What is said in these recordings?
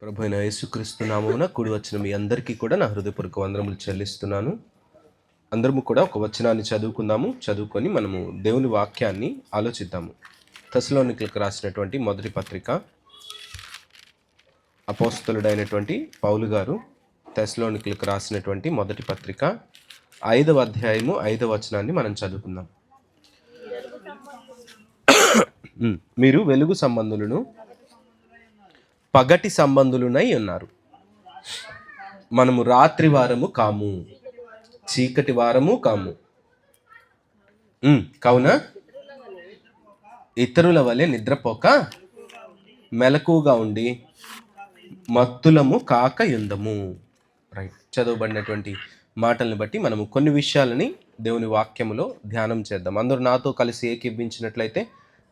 ప్రభు అయిన యేసుక్రీస్తు నామమున కూడి వచ్చిన మీ అందరికీ కూడా నా హృదయపూర్వక వందనములు చెల్లిస్తున్నాను. అందరము కూడా ఒక వచనాన్ని చదువుకుందాము. చదువుకొని మనము దేవుని వాక్యాన్ని ఆలోచిద్దాము. తెస్సలోనికీయులకు రాసినటువంటి మొదటి పత్రిక, అపోస్తలుడైనటువంటి పౌలు గారు తెస్సలోనికీయులకు రాసినటువంటి మొదటి పత్రిక 5వ అధ్యాయము 5వ వచనాన్ని మనం చదువుకుందాం. మీరు వెలుగు సంబంధులను పగటి సంబంధులునై ఉన్నారు. మనము రాత్రి వారము కాము, చీకటి వారము కాము. కావున ఇతరుల వలె నిద్రపోక మెలకుగా ఉండి మత్తులము కాక యుందము. రైట్, చదవబడినటువంటి మాటల్ని బట్టి మనము కొన్ని విషయాలని దేవుని వాక్యములో ధ్యానం చేద్దాం. అందరూ నాతో కలిసి ఏకీభించినట్లయితే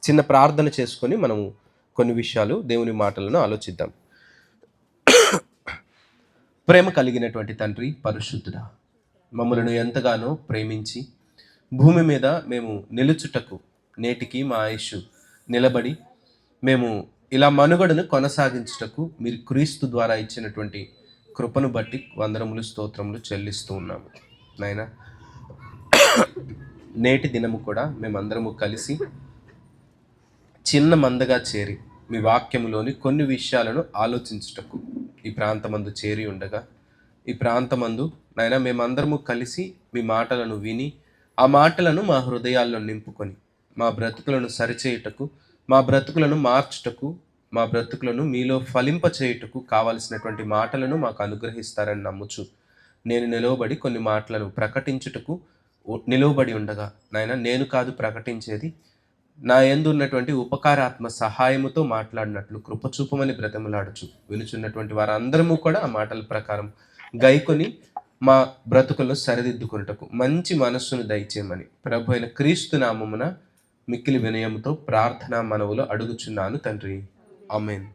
చిన్న ప్రార్థన చేసుకొని మనము కొన్ని విషయాలు దేవుని మాటలను ఆలోచిద్దాం. ప్రేమ కలిగినటువంటి తండ్రి, పరిశుద్ధుడా, మమ్మలను ఎంతగానో ప్రేమించి భూమి మీద మేము నిలుచుటకు నేటికి మా ఆయుష్ నిలబడి మేము ఇలా మనుగడను కొనసాగించుటకు మీరు క్రీస్తు ద్వారా ఇచ్చినటువంటి కృపను బట్టి వందనములు స్తోత్రములు చెల్లిస్తూ ఉన్నాము. నాయనా, నేటి దినము కూడా మేమందరము కలిసి చిన్న మందగా చేరి మీ వాక్యములోని కొన్ని విషయాలను ఆలోచించుటకు ఈ ప్రాంతమందు చేరి ఉండగా, ఈ ప్రాంతమందు నాయనా మేమందరము కలిసి మీ మాటలను విని ఆ మాటలను మా హృదయాల్లో నింపుకొని మా బ్రతుకులను సరిచేయుటకు, మా బ్రతుకులను మార్చుటకు, మా బ్రతుకులను మీలో ఫలింపచేయుటకు కావలసినటువంటి మాటలను మాకు అనుగ్రహిస్తారని నమ్ముచు నేను నిలవబడి కొన్ని మాటలను ప్రకటించుటకు నిలవబడి ఉండగా, నాయనా నేను కాదు ప్రకటించేది, నా యందు ఉన్నటువంటి ఉపకారాత్మ సహాయముతో మాట్లాడినట్లు కృపచూపమని బ్రతములాడుచు వినుచున్నటువంటి వారందరము కూడా ఆ మాటల ప్రకారం గైకొని మా బ్రతుకులను సరిదిద్దుకున్నటకు మంచి మనస్సును దయచేయమని ప్రభు అయిన క్రీస్తు నామమున మిక్కిలి వినయముతో ప్రార్థన మనవులో అడుగుచున్నాను తండ్రి, ఆమేన్.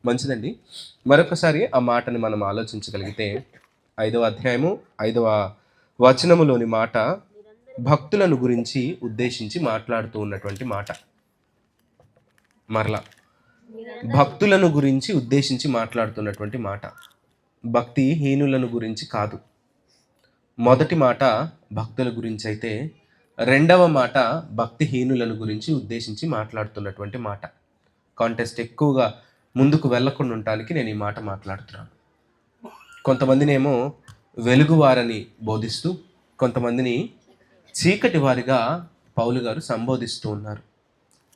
మంచిదండి, మరొకసారి ఆ మాటని మనం ఆలోచించగలిగితే 5వ అధ్యాయము 5వ వచనములోని మాట భక్తులను గురించి ఉద్దేశించి మాట్లాడుతూ ఉన్నటువంటి మాట. మరలా భక్తులను గురించి ఉద్దేశించి మాట్లాడుతున్నటువంటి మాట, భక్తి హీనులను గురించి కాదు. మొదటి మాట భక్తుల గురించి అయితే, రెండవ మాట భక్తిహీనులను గురించి ఉద్దేశించి మాట్లాడుతున్నటువంటి మాట. కాంటెస్ట్ ఎక్కువగా ముందుకు వెళ్లకుండా ఉండటానికి నేను ఈ మాట మాట్లాడుతున్నాను. కొంతమందినేమో వెలుగువారని బోధిస్తూ కొంతమందిని చీకటి వారిగా పౌలు గారు సంబోధిస్తూ ఉన్నారు.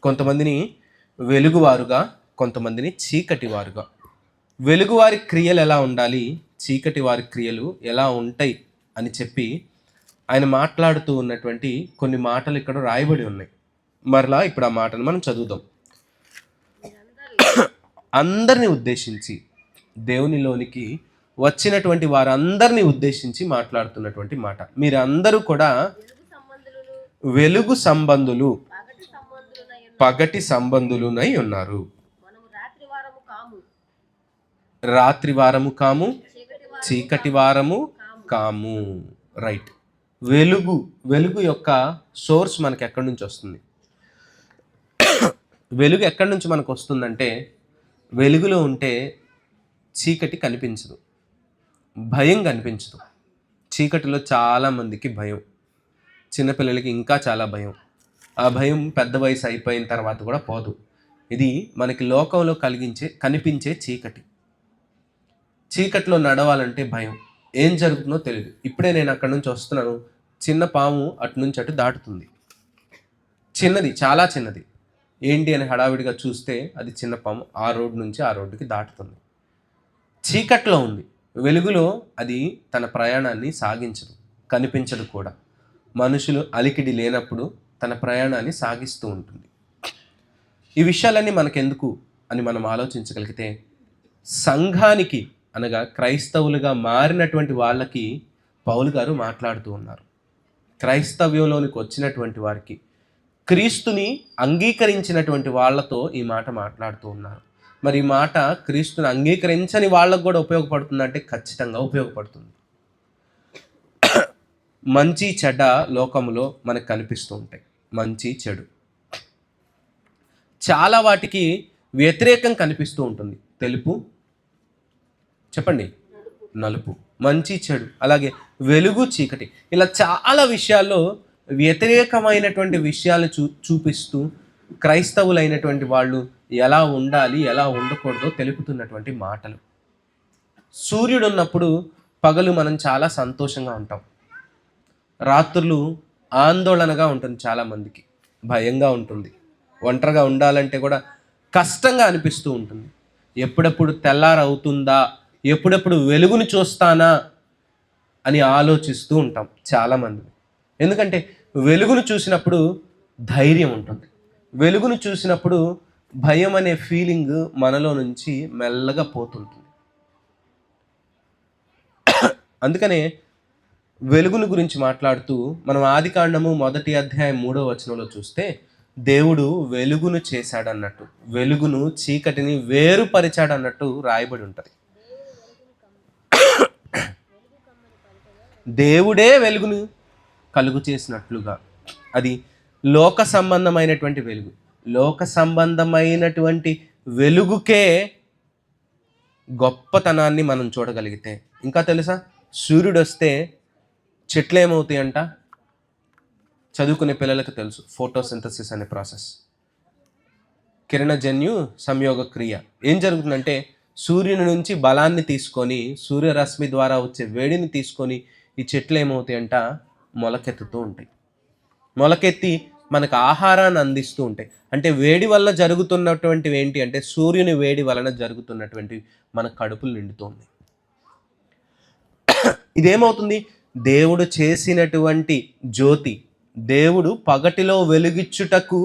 కొంతమందిని వెలుగువారుగా, కొంతమందిని చీకటి వారుగా. వెలుగువారి క్రియలు ఎలా ఉండాలి, చీకటి వారి క్రియలు ఎలా ఉంటాయి అని చెప్పి ఆయన మాట్లాడుతూ ఉన్నటువంటి కొన్ని మాటలు ఇక్కడ రాయబడి ఉన్నాయి. మరలా ఇప్పుడు ఆ మాటను మనం చదువుదాం. అందరిని ఉద్దేశించి, దేవునిలోనికి వచ్చినటువంటి వారందరినీ ఉద్దేశించి మాట్లాడుతున్నటువంటి మాట. మీరందరూ కూడా వెలుగు సంబంధులు, పగటి సంబంధులునై ఉన్నారు. రాత్రి వారము కాము, చీకటి వారము కాము. రైట్, వెలుగు యొక్క సోర్స్ మనకి ఎక్కడి నుంచి వస్తుంది? వెలుగు ఎక్కడి నుంచి మనకు వస్తుందంటే, వెలుగులో ఉంటే చీకటి కనిపించదు, భయం కనిపించదు. చీకటిలో చాలామందికి భయం, చిన్నపిల్లలకి ఇంకా చాలా భయం. ఆ భయం పెద్ద వయసు అయిపోయిన తర్వాత కూడా పోదు. ఇది మనకి లోకంలో కనిపించే చీకటి. చీకటిలో నడవాలంటే భయం, ఏం జరుగుతుందో తెలియదు. ఇప్పుడే నేను అక్కడి నుంచి వస్తున్నాను, చిన్న పాము అటు నుంచి అటు దాటుతుంది. చిన్నది, చాలా చిన్నది. ఏంటి అని హడావిడిగా చూస్తే అది చిన్న పాము ఆ రోడ్డు నుంచి ఆ రోడ్డుకి దాటుతుంది. చీకట్లో ఉంది. వెలుగులో అది తన ప్రయాణాన్ని సాగించదు, కనిపించదు కూడా. మనుషులు అలికిడి లేనప్పుడు తన ప్రయాణాన్ని సాగిస్తూ ఉంటుంది. ఈ విషయాలన్నీ మనకెందుకు అని మనం ఆలోచించగలిగితే, సంఘానికి అనగా క్రైస్తవులుగా మారినటువంటి వాళ్ళకి పౌలు గారు మాట్లాడుతూ ఉన్నారు. క్రైస్తవ్యంలోనికి వచ్చినటువంటి వారికి, క్రీస్తుని అంగీకరించినటువంటి వాళ్ళతో ఈ మాట మాట్లాడుతూ ఉన్నారు. మరి ఈ మాట క్రీస్తుని అంగీకరించని వాళ్ళకు కూడా ఉపయోగపడుతుందంటే ఖచ్చితంగా ఉపయోగపడుతుంది. మంచి చెడ్డ లోకములో మనకు కనిపిస్తూ ఉంటాయి, మంచి చెడు. చాలా వాటికి వ్యతిరేకం కనిపిస్తూ ఉంటుంది. తెలుపు, చెప్పండి, నలుపు, మంచి చెడు, అలాగే వెలుగు చీకటి, ఇలా చాలా విషయాల్లో వ్యతిరేకమైనటువంటి విషయాలు చూపిస్తూ క్రైస్తవులైనటువంటి వాళ్ళు ఎలా ఉండాలి, ఎలా ఉండకూడదో తెలుపుతున్నటువంటి మాటలు. సూర్యుడు ఉన్నప్పుడు పగలు మనం చాలా సంతోషంగా ఉంటాం. రాత్రులు ఆందోళనగా ఉంటుంది, చాలామందికి భయంగా ఉంటుంది. ఒంటరిగా ఉండాలంటే కూడా కష్టంగా అనిపిస్తూ ఉంటుంది. ఎప్పుడెప్పుడు తెల్లారవుతుందా, ఎప్పుడెప్పుడు వెలుగును చూస్తానా అని ఆలోచిస్తూ ఉంటాం చాలామంది. ఎందుకంటే వెలుగును చూసినప్పుడు ధైర్యం ఉంటుంది. వెలుగును చూసినప్పుడు భయం అనే ఫీలింగ్ మనలో నుంచి మెల్లగా పోతుంటుంది. అందుకనే వెలుగును గురించి మాట్లాడుతూ మనం ఆదికాండము 1వ అధ్యాయం 3వ వచనంలో చూస్తే దేవుడు వెలుగును చేశాడన్నట్టు, వెలుగును చీకటిని వేరుపరిచాడన్నట్టు రాయబడి ఉంటుంది. దేవుడే వెలుగును కలుగు చేసినట్లుగా, అది లోక సంబంధమైనటువంటి వెలుగు. లోక సంబంధమైనటువంటి వెలుగుకే గొప్పతనాన్ని మనం చూడగలిగితే, ఇంకా తెలుసా, సూర్యుడు వస్తే చెట్లు ఏమవుతాయంట? చదువుకునే పిల్లలకు తెలుసు, ఫోటోసింథసిస్ అనే ప్రాసెస్, కిరణజన్యు సంయోగ క్రియ. ఏం జరుగుతుందంటే సూర్యుని నుంచి బలాన్ని తీసుకొని, సూర్యరశ్మి ద్వారా వచ్చే వేడిని తీసుకొని ఈ చెట్లు ఏమవుతాయంట? మొలకెత్తుతూ ఉంటాయి. మొలకెత్తి మనకు ఆహారాన్ని అందిస్తూ ఉంటాయి. అంటే వేడి వల్ల జరుగుతున్నటువంటివి ఏంటి అంటే, సూర్యుని వేడి వలన జరుగుతున్నటువంటి మన కడుపులు నిండుతుంది. ఇదేమవుతుంది? దేవుడు చేసినటువంటి జ్యోతి, దేవుడు పగటిలో వెలుగిచ్చుటకు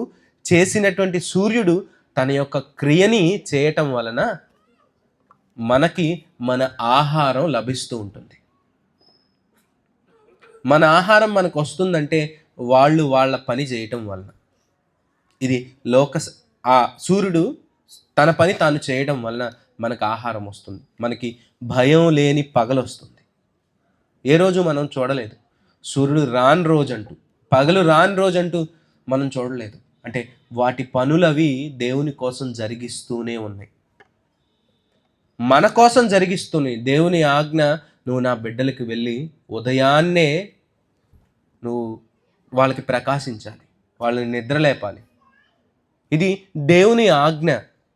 చేసినటువంటి సూర్యుడు తన యొక్క క్రియని చేయటం వలన మనకి మన ఆహారం లభిస్తూ ఉంటుంది. మన ఆహారం మనకు వస్తుందంటే వాళ్ళు వాళ్ళ పని చేయటం వలన. ఇది ఆ సూర్యుడు తన పని తాను చేయడం వలన మనకు ఆహారం వస్తుంది. మనకి భయం లేని పగలు వస్తుంది. ఏ రోజు మనం చూడలేదు సూర్యుడు రాని రోజంటూ, పగలు రాని రోజంటూ మనం చూడలేదు. అంటే వాటి పనులవి దేవుని కోసం జరిగిస్తూనే ఉన్నాయి, మన కోసం జరిగిస్తున్నాయి. దేవుని ఆజ్ఞ, నువ్వు నా బిడ్డలకి వెళ్ళి ఉదయాన్నే నువ్వు వాళ్ళకి ప్రకాశించాలి, వాళ్ళని నిద్రలేపాలి. ఇది దేవుని ఆజ్ఞ.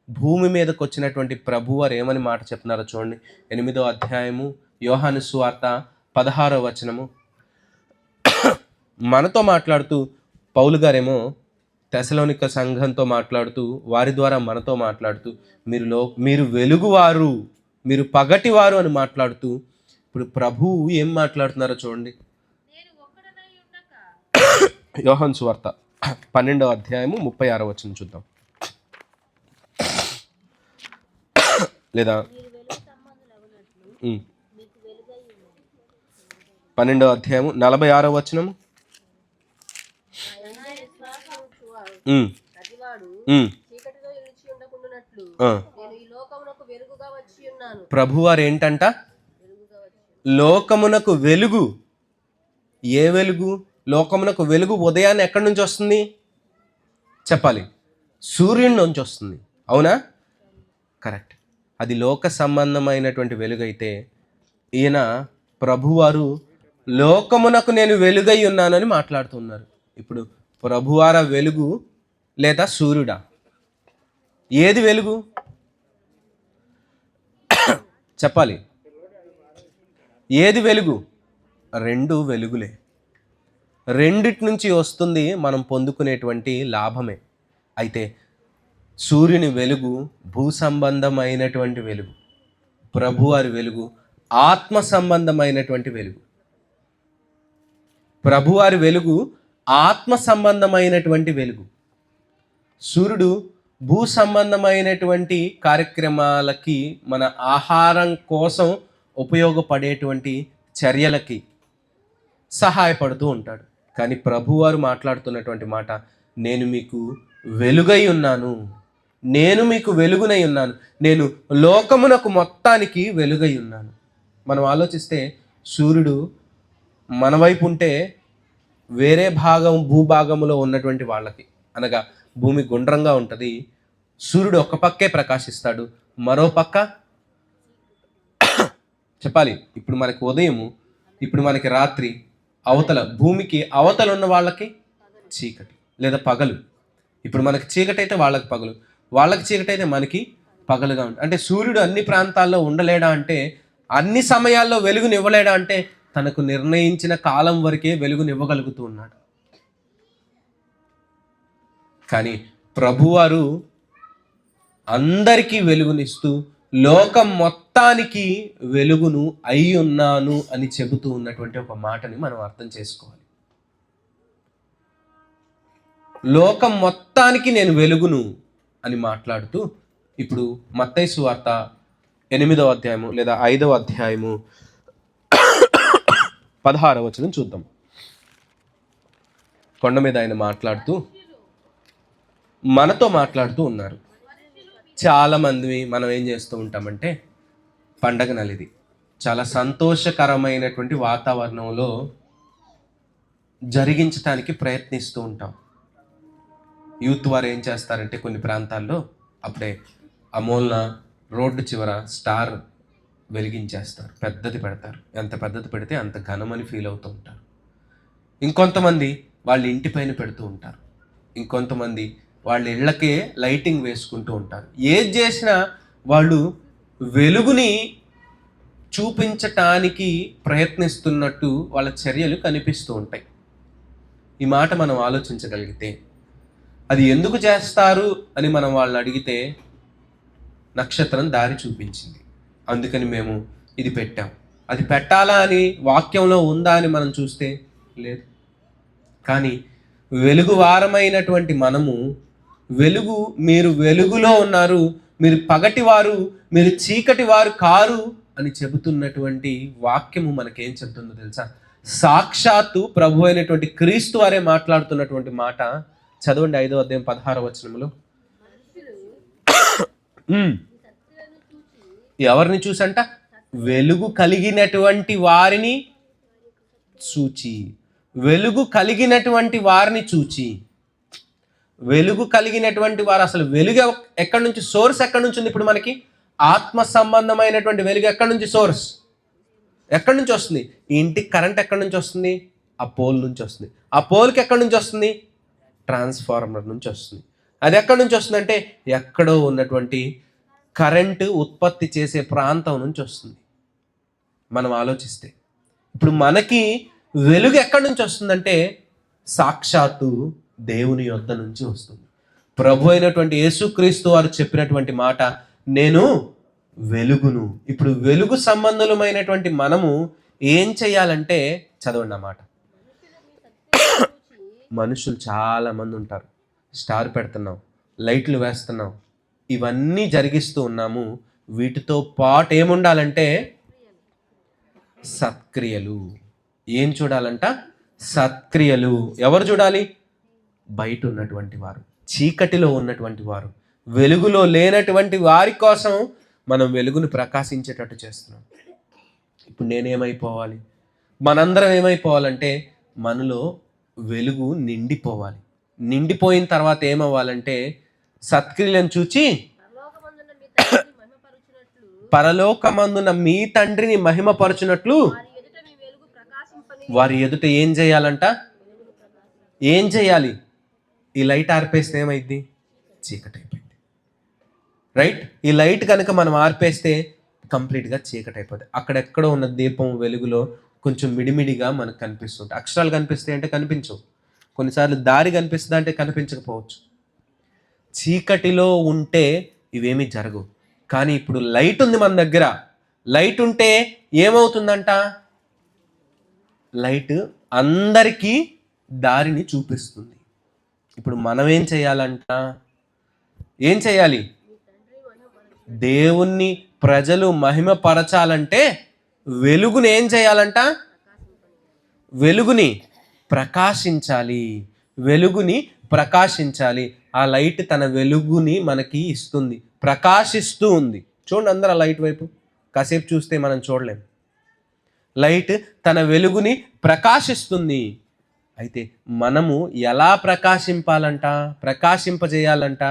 భూమి మీదకి వచ్చినటువంటి ప్రభువారు ఏమని మాట చెప్తున్నారో చూడండి. 8వ అధ్యాయము యోహాను సువార్త 16వ వచనము. మనతో మాట్లాడుతూ పౌలు గారేమో తెసలోనిక సంఘంతో మాట్లాడుతూ, వారి ద్వారా మనతో మాట్లాడుతూ, మీరు వెలుగువారు, మీరు పగటివారు అని మాట్లాడుతూ, ఇప్పుడు ప్రభువు ఏం మాట్లాడుతున్నారో చూడండి. యోహాను సువార్త 12వ అధ్యాయము 36వ వచనం చూద్దాం. లేదా 12వ అధ్యాయము 46వ వచనము. ప్రభువారు ఏంటంట? లోకమునకు వెలుగు. ఏ వెలుగు? లోకమునకు వెలుగు ఉదయాన్నే ఎక్కడి నుంచి వస్తుంది చెప్పాలి? సూర్యుడి నుంచి వస్తుంది. అవునా? కరెక్ట్. అది లోక సంబంధమైనటువంటి వెలుగు అయితే, ఈయన ప్రభువారు లోకమునకు నేను వెలుగై ఉన్నానని మాట్లాడుతున్నారు. ఇప్పుడు ప్రభువార వెలుగు లేదా సూర్యుడా? ఏది వెలుగు చెప్పాలి? ఏది వెలుగు? రెండు వెలుగులే. రెండిటి నుంచి వస్తుంది మనం పొందుకునేటువంటి లాభమే. అయితే సూర్యుని వెలుగు భూ సంబంధమైనటువంటి వెలుగు, ప్రభువారి వెలుగు ఆత్మ సంబంధమైనటువంటి వెలుగు. ప్రభువారి వెలుగు ఆత్మ సంబంధమైనటువంటి వెలుగు. సూర్యుడు భూ సంబంధమైనటువంటి కార్యక్రమాలకి, మన ఆహారం కోసం ఉపయోగపడేటువంటి చర్యలకి సహాయపడుతూ ఉంటాడు. కానీ ప్రభువారు మాట్లాడుతున్నటువంటి మాట, నేను మీకు వెలుగై ఉన్నాను, నేను మీకు వెలుగునై ఉన్నాను, నేను లోకమునకు మొత్తానికి వెలుగై ఉన్నాను. మనం ఆలోచిస్తే సూర్యుడు మన వైపు ఉంటే వేరే భూభాగంలో ఉన్నటువంటి వాళ్ళకి, అనగా భూమి గుండ్రంగా ఉంటుంది, సూర్యుడు ఒక పక్కే ప్రకాశిస్తాడు, మరో పక్క చెప్పాలి ఇప్పుడు మనకి ఉదయము, ఇప్పుడు మనకి రాత్రి, అవతల భూమికి అవతల ఉన్న వాళ్ళకి చీకటి లేదా పగలు. ఇప్పుడు మనకి చీకటి అయితే వాళ్ళకి పగలు, వాళ్ళకి చీకటి అయితే మనకి పగలుగా ఉంటుంది. అంటే సూర్యుడు అన్ని ప్రాంతాల్లో ఉండలేడా అంటే, అన్ని సమయాల్లో వెలుగునివ్వలేడా అంటే, తనకు నిర్ణయించిన కాలం వరకే వెలుగునివ్వగలుగుతూ ఉన్నాడు. కానీ ప్రభువారు అందరికీ వెలుగునిస్తూ లోకం మొత్తానికి వెలుగును అయి ఉన్నాను అని చెబుతూ ఉన్నటువంటి ఒక మాటని మనం అర్థం చేసుకోవాలి. లోకం మొత్తానికి నేను వెలుగును అని మాట్లాడుతూ ఇప్పుడు మత్తయి సువార్త 8వ అధ్యాయము లేదా 5వ అధ్యాయము 16వ వచనం చూద్దాం. కొండ మీద ఆయన మాట్లాడుతూ మనతో మాట్లాడుతూ ఉన్నారు. చాలామంది మనం ఏం చేస్తూ ఉంటామంటే, పండగ నలిది చాలా సంతోషకరమైనటువంటి వాతావరణంలో జరిగించడానికి ప్రయత్నిస్తూ ఉంటాం. యూత్ వారు ఏం చేస్తారంటే కొన్ని ప్రాంతాల్లో అప్పుడే అమూల్న రోడ్డు చివర స్టార్ వెలిగించేస్తారు, పెద్దది పెడతారు. ఎంత పెద్దది పెడితే అంత ఘనమని ఫీల్ అవుతూ ఉంటారు. ఇంకొంతమంది వాళ్ళ ఇంటి పైన పెడుతూ ఉంటారు. ఇంకొంతమంది వాళ్ళ ఇళ్ళకే లైటింగ్ వేసుకుంటూ ఉంటారు. ఏది చేసినా వాళ్ళు వెలుగుని చూపించటానికి ప్రయత్నిస్తున్నట్టు వాళ్ళ చర్యలు కనిపిస్తూ ఉంటాయి. ఈ మాట మనం ఆలోచించగలిగితే, అది ఎందుకు చేస్తారు అని మనం వాళ్ళని అడిగితే, నక్షత్రం దారి చూపించింది, అందుకని మేము ఇది పెట్టాం. అది పెట్టాలా అని వాక్యంలో ఉందా అని మనం చూస్తే లేదు. కానీ వెలుగు వారమైనటువంటి మనము, వెలుగు, మీరు వెలుగులో ఉన్నారు, మీరు పగటి వారు, మీరు చీకటి వారు కారు అని చెబుతున్నటువంటి వాక్యము మనకేం చెబుతుందో తెలుసా? సాక్షాత్తు ప్రభు అయినటువంటి క్రీస్తు వారే మాట్లాడుతున్నటువంటి మాట. చదవండి 5వ అధ్యాయం 16వ వచనంలో. ఎవరిని చూసంట? వెలుగు కలిగినటువంటి వారిని చూచి. వెలుగు కలిగినటువంటి వారిని చూచి. వెలుగు కలిగినటువంటి వారు, అసలు వెలుగు ఎక్కడి నుంచి, సోర్స్ ఎక్కడి నుంచి ఉంది? ఇప్పుడు మనకి ఆత్మ సంబంధమైనటువంటి వెలుగు ఎక్కడి నుంచి సోర్స్, ఎక్కడి నుంచి వస్తుంది? ఈ ఇంటికి కరెంట్ ఎక్కడి నుంచి వస్తుంది? ఆ పోల్ నుంచి వస్తుంది. ఆ పోల్కి ఎక్కడి నుంచి వస్తుంది? ట్రాన్స్ఫార్మర్ నుంచి వస్తుంది. అది ఎక్కడి నుంచి వస్తుందంటే ఎక్కడో ఉన్నటువంటి కరెంటు ఉత్పత్తి చేసే ప్రాంతం నుంచి వస్తుంది. మనం ఆలోచిస్తే ఇప్పుడు మనకి వెలుగు ఎక్కడి నుంచి వస్తుందంటే సాక్షాత్తు దేవుని యొద్ద నుంచి వస్తుంది. ప్రభు అయినటువంటి యేసుక్రీస్తు వారు చెప్పినటువంటి మాట, నేను వెలుగును. ఇప్పుడు వెలుగు సంబంధులమైనటువంటి మనము ఏం చేయాలంటే, చదవండి ఆ మాట. మనుషులు చాలామంది ఉంటారు, స్టార్ పెడుతున్నాం, లైట్లు వేస్తున్నాం, ఇవన్నీ జరిగిస్తూ ఉన్నాము. వీటితో పాటు ఏముండాలంటే సత్క్రియలు. ఏం చూడాలంట? సత్క్రియలు. ఎవరు చూడాలి? బయట ఉన్నటువంటి వారు, చీకటిలో ఉన్నటువంటి వారు, వెలుగులో లేనటువంటి వారి కోసం మనం వెలుగును ప్రకాశించేటట్టు చేస్తున్నాం. ఇప్పుడు నేనేమైపోవాలి? మనందరం ఏమైపోవాలంటే మనలో వెలుగు నిండిపోవాలి. నిండిపోయిన తర్వాత ఏమవ్వాలంటే సత్క్రియలను చూచి పరలోకమందున మీ తండ్రిని మహిమపరచునట్లు వారి ఎదుట ఏం చేయాలంట? ఏం చేయాలి? ఈ లైట్ ఆర్పేస్తే ఏమైంది? చీకటి అయిపోయింది. రైట్? ఈ లైట్ కనుక మనం ఆర్పేస్తే కంప్లీట్గా చీకటి అయిపోతుంది. అక్కడెక్కడో ఉన్న దీపం వెలుగులో కొంచెం మిడిమిడిగా మనకు కనిపిస్తుంది. అక్షరాలు కనిపిస్తాయి అంటే కనిపించవు, కొన్నిసార్లు దారి కనిపిస్తుంది అంటే కనిపించకపోవచ్చు. చీకటిలో ఉంటే ఇవేమీ జరగవు. కానీ ఇప్పుడు లైట్ ఉంది మన దగ్గర. లైట్ ఉంటే ఏమవుతుందంట? లైట్ అందరికీ దారిని చూపిస్తుంది. ఇప్పుడు మనం ఏం చేయాలంట? ఏం చేయాలి? దేవుణ్ణి ప్రజలు మహిమపరచాలంటే వెలుగుని ఏం చేయాలంట? వెలుగుని ప్రకాశించాలి. వెలుగుని ప్రకాశించాలి. ఆ లైట్ తన వెలుగుని మనకి ఇస్తుంది, ప్రకాశిస్తూ ఉంది. చూడండి అందరూ ఆ లైట్ వైపు. కాసేపు చూస్తే మనం చూడలేం. లైట్ తన వెలుగుని ప్రకాశిస్తుంది. అయితే మనము ఎలా ప్రకాశింపజేయాలంట?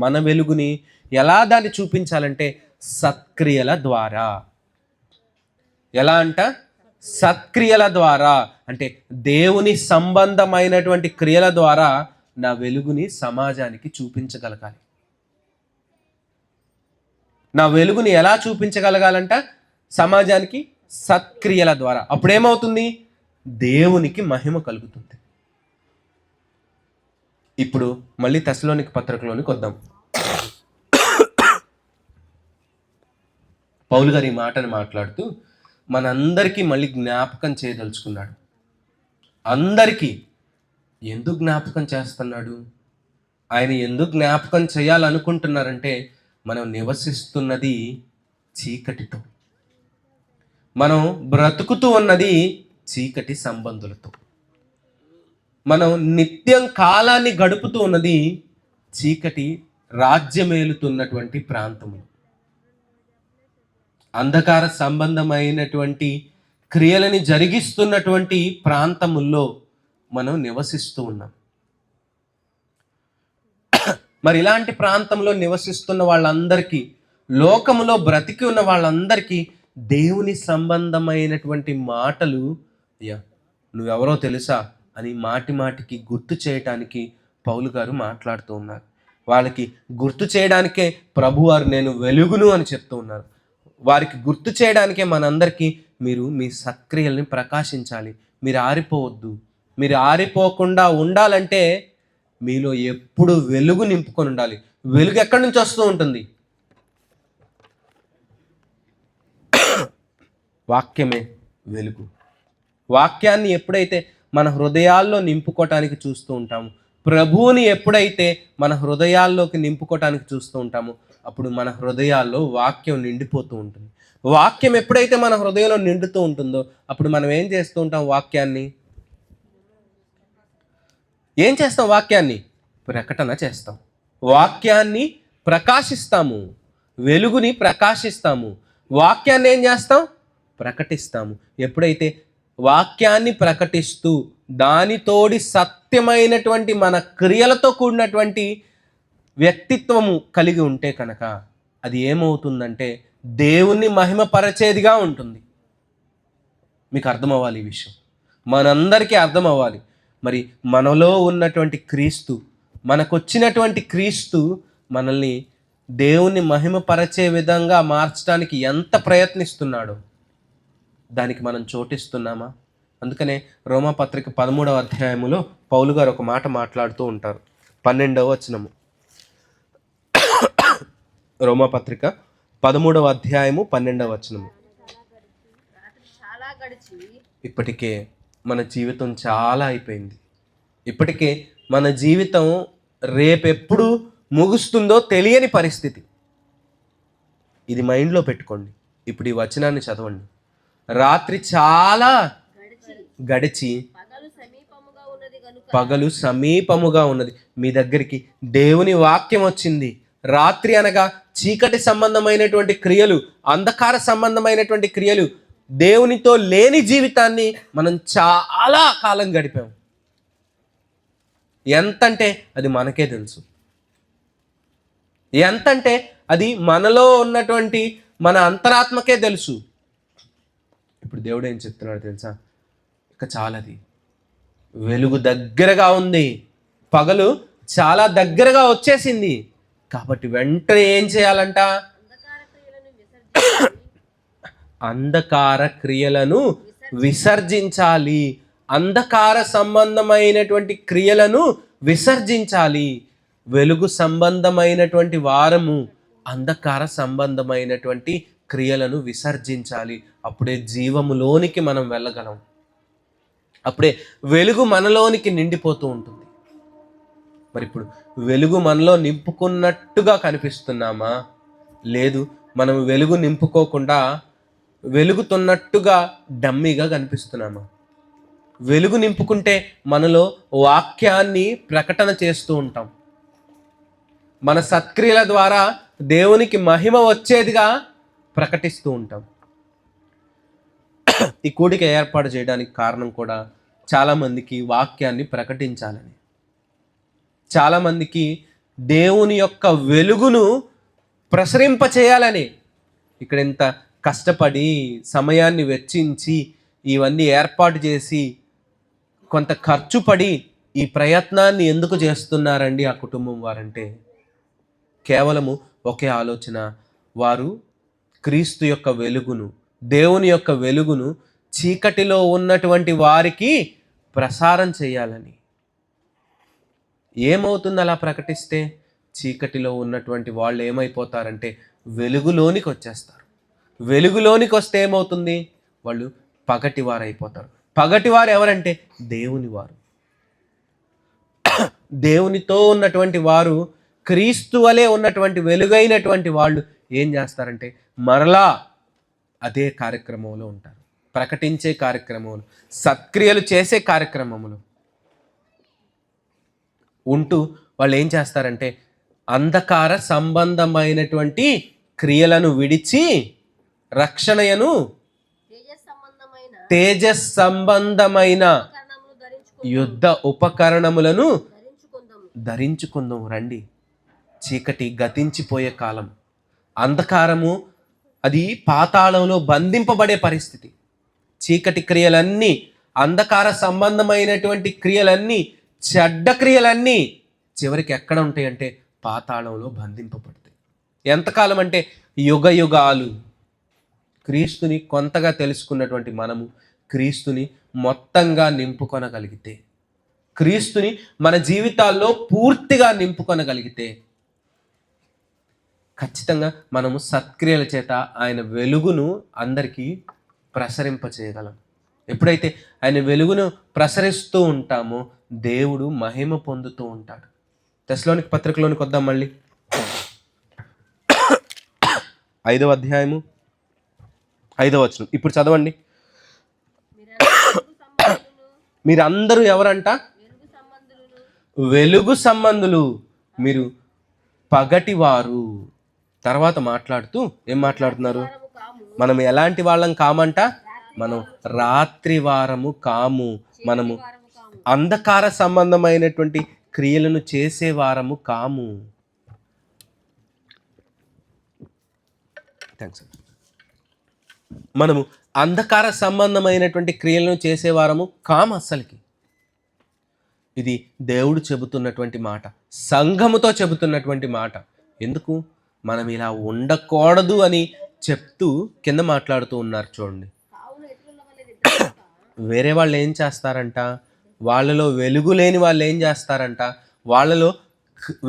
మన వెలుగుని ఎలా దాన్ని చూపించాలంటే సత్క్రియల ద్వారా. ఎలా అంట? సత్క్రియల ద్వారా. అంటే దేవుని సంబంధమైనటువంటి క్రియల ద్వారా నా వెలుగుని సమాజానికి చూపించగలగాలి. నా వెలుగుని ఎలా చూపించగలగాలంట? సమాజానికి సత్క్రియల ద్వారా. అప్పుడేమవుతుంది? దేవునికి మహిమ కలుగుతుంది. ఇప్పుడు మళ్ళీ తెస్సలోనిక పత్రికలోనికి వద్దాం. పౌలు గారు ఈ మాటను మాట్లాడుతూ మనందరికీ మళ్ళీ జ్ఞాపకం చేయదలుచుకున్నాడు. అందరికీ ఎందుకు జ్ఞాపకం చేస్తున్నాడు? ఆయన ఎందుకు జ్ఞాపకం చేయాలనుకుంటున్నారంటే మనం నివసిస్తున్నది చీకటితో, మనం బ్రతుకుతూ ఉన్నది చీకటి సంబంధులతో, మనం నిత్యం కాలాన్ని గడుపుతూ ఉన్నది చీకటి రాజ్యమేలుతున్నటువంటి ప్రాంతములు, అంధకార సంబంధమైనటువంటి క్రియలని జరిగిస్తున్నటువంటి ప్రాంతముల్లో మనం నివసిస్తూ ఉన్నాం. మరి ఇలాంటి ప్రాంతంలో నివసిస్తున్న వాళ్ళందరికీ, లోకములో బ్రతికి ఉన్న వాళ్ళందరికీ దేవుని సంబంధమైనటువంటి మాటలు, అయ్యా నువ్వెవరో తెలుసా అని మాటి మాటికి గుర్తు చేయటానికి పౌలు గారు మాట్లాడుతూ ఉన్నారు. వాళ్ళకి గుర్తు చేయడానికే ప్రభువారు నేను వెలుగును అని చెప్తూ ఉన్నారు. వారికి గుర్తు చేయడానికే మనందరికీ మీరు మీ సత్క్రియల్ని ప్రకాశించాలి, మీరు ఆరిపోవద్దు. మీరు ఆరిపోకుండా ఉండాలంటే మీలో ఎప్పుడు వెలుగు నింపుకొని ఉండాలి. వెలుగు ఎక్కడి నుంచి వస్తూ ఉంటుంది? వాక్యమే వెలుగు. వాక్యాన్ని ఎప్పుడైతే మన హృదయాల్లో నింపుకోవటానికి చూస్తూ ఉంటాము, ప్రభువుని ఎప్పుడైతే మన హృదయాల్లోకి నింపుకోవటానికి చూస్తూ ఉంటామో అప్పుడు మన హృదయాల్లో వాక్యం నిండిపోతూ ఉంటుంది. వాక్యం ఎప్పుడైతే మన హృదయంలో నిండుతూ ఉంటుందో అప్పుడు మనం ఏం చేస్తూ ఉంటాం? ఏం చేస్తాం? వాక్యాన్ని ప్రకటన చేస్తాం, వాక్యాన్ని ప్రకాశిస్తాము, వెలుగుని ప్రకాశిస్తాము, వాక్యాన్ని ఏం చేస్తాం? ప్రకటిస్తాము. ఎప్పుడైతే వాక్యాన్ని ప్రకటిస్తూ దానితోడి సత్యమైనటువంటి మన క్రియలతో కూడినటువంటి వ్యక్తిత్వము కలిగి ఉంటే కనుక అది ఏమవుతుందంటే దేవుణ్ణి మహిమపరచేదిగా ఉంటుంది. మీకు అర్థం అవ్వాలి ఈ విషయం, మనందరికీ అర్థం అవ్వాలి. మరి మనలో ఉన్నటువంటి క్రీస్తు, మనకొచ్చినటువంటి క్రీస్తు మనల్ని దేవుణ్ణి మహిమపరచే విధంగా మార్చడానికి ఎంత ప్రయత్నిస్తున్నాడో దానికి మనం చోటిస్తున్నామా? అందుకనే రోమాపత్రిక 13వ అధ్యాయములో పౌలు గారు ఒక మాట మాట్లాడుతూ ఉంటారు. 12వ వచనము, రోమాపత్రిక 13వ అధ్యాయము 12వ వచనము. ఇప్పటికే మన జీవితం చాలా అయిపోయింది. ఇప్పటికే మన జీవితం రేపెప్పుడు ముగుస్తుందో తెలియని పరిస్థితి. ఇది మైండ్లో పెట్టుకోండి. ఇప్పుడు ఈ వచనాన్ని చదవండి. రాత్రి చాలా గడిచి పగలు సమీపముగా ఉన్నది. మీ దగ్గరికి దేవుని వాక్యం వచ్చింది. రాత్రి అనగా చీకటి సంబంధమైనటువంటి క్రియలు, అంధకార సంబంధమైనటువంటి క్రియలు, దేవునితో లేని జీవితాన్ని మనం చాలా కాలం గడిపాం. ఎంతంటే అది మనకే తెలుసు. ఎంతంటే అది మనలో ఉన్నటువంటి మన అంతరాత్మకే తెలుసు. ఇప్పుడు దేవుడు ఏం చెప్తున్నాడు తెలుసా? ఇక చాలది, వెలుగు దగ్గరగా ఉంది, పగలు చాలా దగ్గరగా వచ్చేసింది. కాబట్టి వెంటనే ఏం చేయాలంట? అంధకార క్రియలను విసర్జించాలి. అంధకార సంబంధమైనటువంటి క్రియలను విసర్జించాలి. వెలుగు సంబంధమైనటువంటి వారము అంధకార సంబంధమైనటువంటి క్రియలను విసర్జించాలి. అప్పుడే జీవములోనికి మనం వెళ్ళగలం. అప్పుడే వెలుగు మనలోనికి నిండిపోతూ ఉంటుంది. మరి ఇప్పుడు వెలుగు మనలో నింపుకున్నట్టుగా కనిపిస్తున్నామా? లేదు, మనం వెలుగు నింపుకోకుండా వెలుగుతున్నట్టుగా డమ్మీగా కనిపిస్తున్నామా? వెలుగు నింపుకుంటే మనలో వాక్యాన్ని ప్రకటన చేస్తూ ఉంటాం. మన సత్క్రియల ద్వారా దేవునికి మహిమ వచ్చేదిగా ప్రకటిస్తూ ఉంటాం. ఈ కూడిక ఏర్పాటు చేయడానికి కారణం కూడా చాలామందికి వాక్యాన్ని ప్రకటించాలని, చాలామందికి దేవుని యొక్క వెలుగును ప్రసరింపచేయాలని ఇక్కడ ఇంత కష్టపడి సమయాన్ని వెచ్చించి ఇవన్నీ ఏర్పాటు చేసి కొంత ఖర్చు పడి ఈ ప్రయత్నాన్ని ఎందుకు చేస్తున్నారండి ఆ కుటుంబం వారంటే కేవలము ఒకే ఆలోచన, వారు క్రీస్తు యొక్క వెలుగును, దేవుని యొక్క వెలుగును చీకటిలో ఉన్నటువంటి వారికి ప్రసారం చేయాలని. ఏమవుతుంది అలా ప్రకటిస్తే? చీకటిలో ఉన్నటువంటి వాళ్ళు ఏమైపోతారంటే వెలుగులోనికి వచ్చేస్తారు. వెలుగులోనికి వస్తే ఏమవుతుంది? వాళ్ళు పగటివారు అయిపోతారు. పగటివారు ఎవరంటే దేవుని వారు. దేవునితో ఉన్నటువంటి వారు, క్రీస్తు వలె ఉన్నటువంటి వెలుగైనటువంటి వాళ్ళు ఏం చేస్తారంటే మరలా అదే కార్యక్రమంలో ఉంటారు. ప్రకటించే కార్యక్రమంలో, సత్క్రియలు చేసే కార్యక్రమంలో ఉంటూ వాళ్ళు ఏం చేస్తారంటే అంధకార సంబంధమైనటువంటి క్రియలను విడిచి రక్షణయను తేజస్ సంబంధమైన యుద్ధ ఉపకరణములను ధరించుకుందాం రండి. చీకటి గతించిపోయే కాలం, అంధకారము అది పాతాళంలో బంధింపబడే పరిస్థితి. చీకటి క్రియలన్నీ, అంధకార సంబంధమైనటువంటి క్రియలన్నీ, చెడ్డ క్రియలన్నీ చివరికి ఎక్కడ ఉంటాయంటే పాతాళంలో బంధింపబడతాయి. ఎంతకాలం అంటే యుగ యుగాలు. క్రీస్తుని కొంతగా తెలుసుకున్నటువంటి మనము క్రీస్తుని మొత్తంగా నింపుకొనగలిగితే, క్రీస్తుని మన జీవితాల్లో పూర్తిగా నింపుకొనగలిగితే ఖచ్చితంగా మనము సత్క్రియల చేత ఆయన వెలుగును అందరికీ ప్రసరింపచేయగలం. ఎప్పుడైతే ఆయన వెలుగును ప్రసరిస్తూ ఉంటామో దేవుడు మహిమ పొందుతూ ఉంటాడు. తెస్సలోనిక పత్రికలోనికి వద్దాం మళ్ళీ. 5వ అధ్యాయము 5వ వచనం ఇప్పుడు చదవండి. మీరందరూ ఎవరంట? వెలుగు సంబంధులు. మీరు పగటివారు. తర్వాత మాట్లాడుతూ ఏం మాట్లాడుతున్నారు? మనం ఎలాంటి వాళ్ళం కామంట? మనం రాత్రి వారము కాము. మనము అంధకార సంబంధమైనటువంటి క్రియలను చేసే వారము కాము. థ్యాంక్స్. మనము అంధకార సంబంధమైనటువంటి క్రియలను చేసేవారము కాము అస్సలకి. ఇది దేవుడు చెబుతున్నటువంటి మాట, సంఘముతో చెబుతున్నటువంటి మాట. ఎందుకు? మనం ఇలా ఉండకూడదు అని చెప్తూ కింద మాట్లాడుతూ ఉన్నారు చూడండి. వేరే వాళ్ళు ఏం చేస్తారంట? వాళ్ళలో వెలుగు లేని వాళ్ళు ఏం చేస్తారంట? వాళ్ళలో